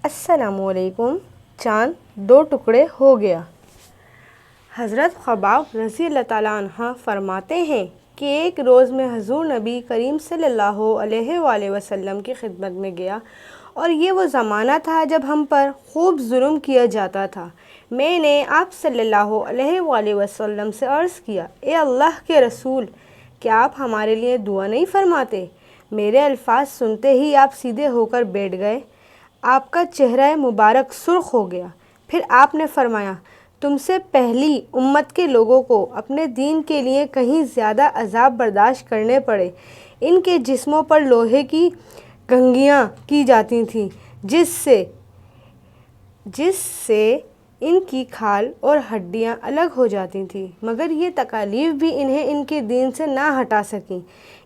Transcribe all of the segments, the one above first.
السلام علیکم۔ چاند دو ٹکڑے ہو گیا۔ حضرت خباب رضی اللہ تعالیٰ عنہ فرماتے ہیں کہ ایک روز میں حضور نبی کریم صلی اللہ علیہ وآلہ وسلم کی خدمت میں گیا، اور یہ وہ زمانہ تھا جب ہم پر خوب ظلم کیا جاتا تھا۔ میں نے آپ صلی اللہ علیہ وآلہ وسلم سے عرض کیا، اے اللہ کے رسول، کیا آپ ہمارے لیے دعا نہیں فرماتے؟ میرے الفاظ سنتے ہی آپ سیدھے ہو کر بیٹھ گئے۔ آپ کا چہرہ مبارک سرخ ہو گیا۔ پھر آپ نے فرمایا، تم سے پہلی امت کے لوگوں کو اپنے دین کے لیے کہیں زیادہ عذاب برداشت کرنے پڑے۔ ان کے جسموں پر لوہے کی گھنٹیاں کی جاتی تھیں، جس سے ان کی کھال اور ہڈیاں الگ ہو جاتی تھیں، مگر یہ تکالیف بھی انہیں ان کے دین سے نہ ہٹا سکیں۔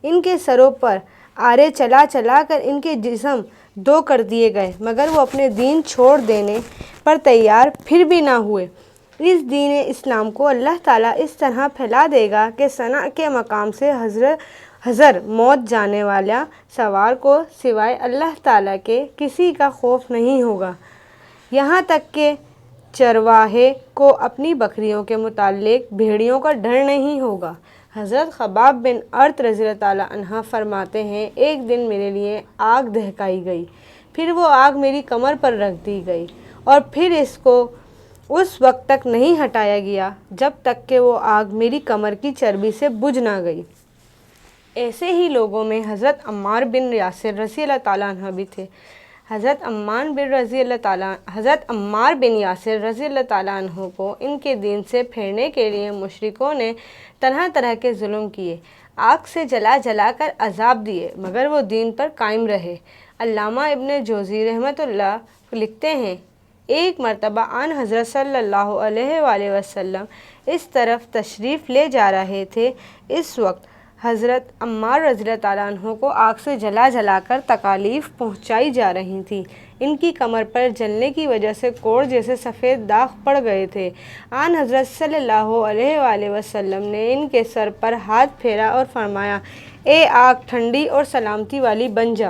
ان کے سروں پر آرے چلا چلا کر ان کے جسم دو کر دیے گئے، مگر وہ اپنے دین چھوڑ دینے پر تیار پھر بھی نہ ہوئے۔ اس دین اسلام کو اللہ تعالیٰ اس طرح پھیلا دے گا کہ صنع کے مقام سے حضر موت جانے والا سوار کو سوائے اللہ تعالیٰ کے کسی کا خوف نہیں ہوگا، یہاں تک کہ چرواہے کو اپنی بکریوں کے متعلق بھیڑیوں کا ڈر نہیں ہوگا۔ حضرت خباب بن ارت رضی اللہ تعالیٰ عنہ فرماتے ہیں، ایک دن میرے لیے آگ دہکائی گئی، پھر وہ آگ میری کمر پر رکھ دی گئی، اور پھر اس کو اس وقت تک نہیں ہٹایا گیا جب تک کہ وہ آگ میری کمر کی چربی سے بجھ نہ گئی۔ ایسے ہی لوگوں میں حضرت عمار بن یاسر رضی اللہ تعالیٰ عنہ بھی تھے۔ حضرت عمار بن یاسر رضی اللہ تعالیٰ عنہ کو ان کے دین سے پھیرنے کے لیے مشرکوں نے طرح طرح کے ظلم کیے، آگ سے جلا جلا کر عذاب دیے، مگر وہ دین پر قائم رہے۔ علامہ ابن جوزی رحمۃ اللہ لکھتے ہیں، ایک مرتبہ آن حضرت صلی اللہ علیہ وآلہ وسلم اس طرف تشریف لے جا رہے تھے، اس وقت حضرت عمار رضی اللہ تعالیٰ عنہ کو آگ سے جلا جلا کر تکالیف پہنچائی جا رہی تھیں۔ ان کی کمر پر جلنے کی وجہ سے کوڑ جیسے سفید داغ پڑ گئے تھے۔ آن حضرت صلی اللہ علیہ وآلہ وسلم نے ان کے سر پر ہاتھ پھیرا اور فرمایا، اے آگ، ٹھنڈی اور سلامتی والی بن جا،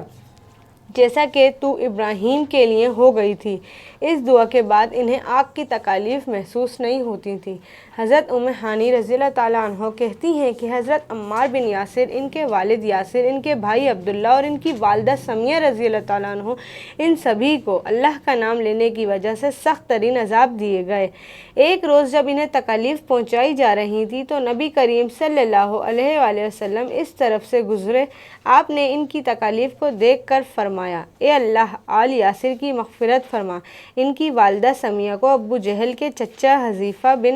جیسا کہ تو ابراہیم کے لیے ہو گئی تھی۔ اس دعا کے بعد انہیں آگ کی تکالیف محسوس نہیں ہوتی تھی۔ حضرت ام ہانی رضی اللہ تعالیٰ عنہ کہتی ہیں کہ حضرت عمار بن یاسر، ان کے والد یاسر، ان کے بھائی عبداللہ اور ان کی والدہ سمیہ رضی اللہ تعالیٰ عنہ، ان سبھی کو اللہ کا نام لینے کی وجہ سے سخت ترین عذاب دیے گئے۔ ایک روز جب انہیں تکالیف پہنچائی جا رہی تھی تو نبی کریم صلی اللہ علیہ وآلہ وسلم اس طرف سے گزرے۔ آپ نے ان کی تکالیف کو دیکھ کر فرمایا، اے اللہ، آل یاسر کی مغفرت فرما۔ ان کی والدہ سمیہ کو ابو جہل کے چچا حذیفہ بن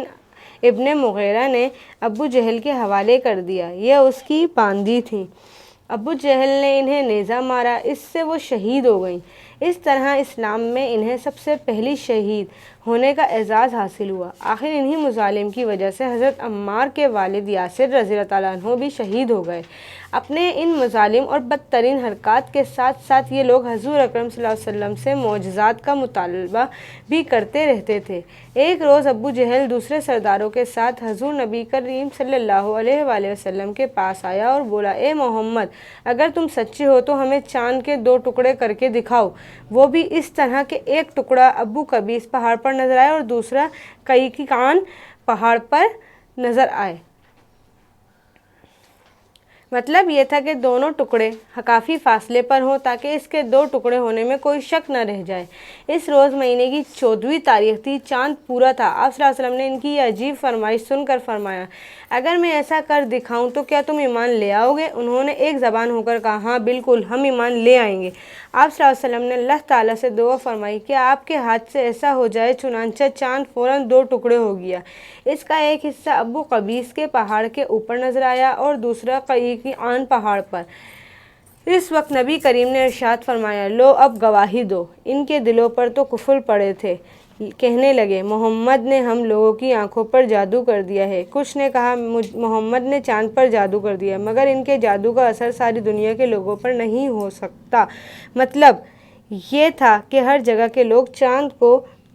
ابن مغیرہ نے ابو جہل کے حوالے کر دیا، یہ اس کی باندی تھیں۔ ابو جہل نے انہیں نیزہ مارا، اس سے وہ شہید ہو گئیں۔ اس طرح اسلام میں انہیں سب سے پہلی شہید ہونے کا اعزاز حاصل ہوا۔ آخر انہی مظالم کی وجہ سے حضرت عمار کے والد یاسر رضی اللہ تعالیٰ عنہ بھی شہید ہو گئے۔ اپنے ان مظالم اور بدترین حرکات کے ساتھ ساتھ یہ لوگ حضور اکرم صلی اللہ علیہ وسلم سے معجزات کا مطالبہ بھی کرتے رہتے تھے۔ ایک روز ابو جہل دوسرے سرداروں کے ساتھ حضور نبی کریم صلی اللہ علیہ وآلہ وسلم کے پاس آیا اور بولا، اے محمد، اگر تم سچے ہو تو ہمیں چاند کے دو ٹکڑے کر کے دکھاؤ، وہ بھی اس طرح کہ ایک ٹکڑا ابو قبیس پہاڑ پر نظر آئے اور دوسرا قیقیقان پہاڑ پر نظر آئے۔ مطلب یہ تھا کہ دونوں ٹکڑے کافی فاصلے پر ہوں تاکہ اس کے دو ٹکڑے ہونے میں کوئی شک نہ رہ جائے۔ اس روز مہینے کی 14ویں تاریخ تھی، چاند پورا تھا۔ آپ صلی اللہ علیہ وسلم نے ان کی یہ عجیب فرمائش سن کر فرمایا، اگر میں ایسا کر دکھاؤں تو کیا تم ایمان لے آؤ گے؟ انہوں نے ایک زبان ہو کر کہا، ہاں بالکل، ہم ایمان لے آئیں گے۔ آپ صلی اللہ علیہ وسلم نے اللہ تعالیٰ سے دعا فرمائی کہ آپ کے ہاتھ سے ایسا ہو جائے، چنانچہ چاند فوراً دو ٹکڑے ہو گیا۔ اس کا ایک حصہ ابو قبیس کے پہاڑ کے اوپر نظر آیا اور دوسرا قیقیقان پہاڑ پر۔ اس وقت نبی کریم نے ارشاد فرمایا، لو اب گواہی دو۔ ان کے دلوں پر تو کفر پڑے تھے، کہنے لگے، محمد نے ہم لوگوں کی آنکھوں پر جادو کر دیا ہے۔ کچھ نے کہا، محمد نے چاند پر جادو کر دیا، مگر ان کے جادو کا اثر ساری دنیا کے لوگوں پر نہیں ہو سکتا۔ مطلب یہ تھا کہ ہر جگہ کے لوگ چاند کو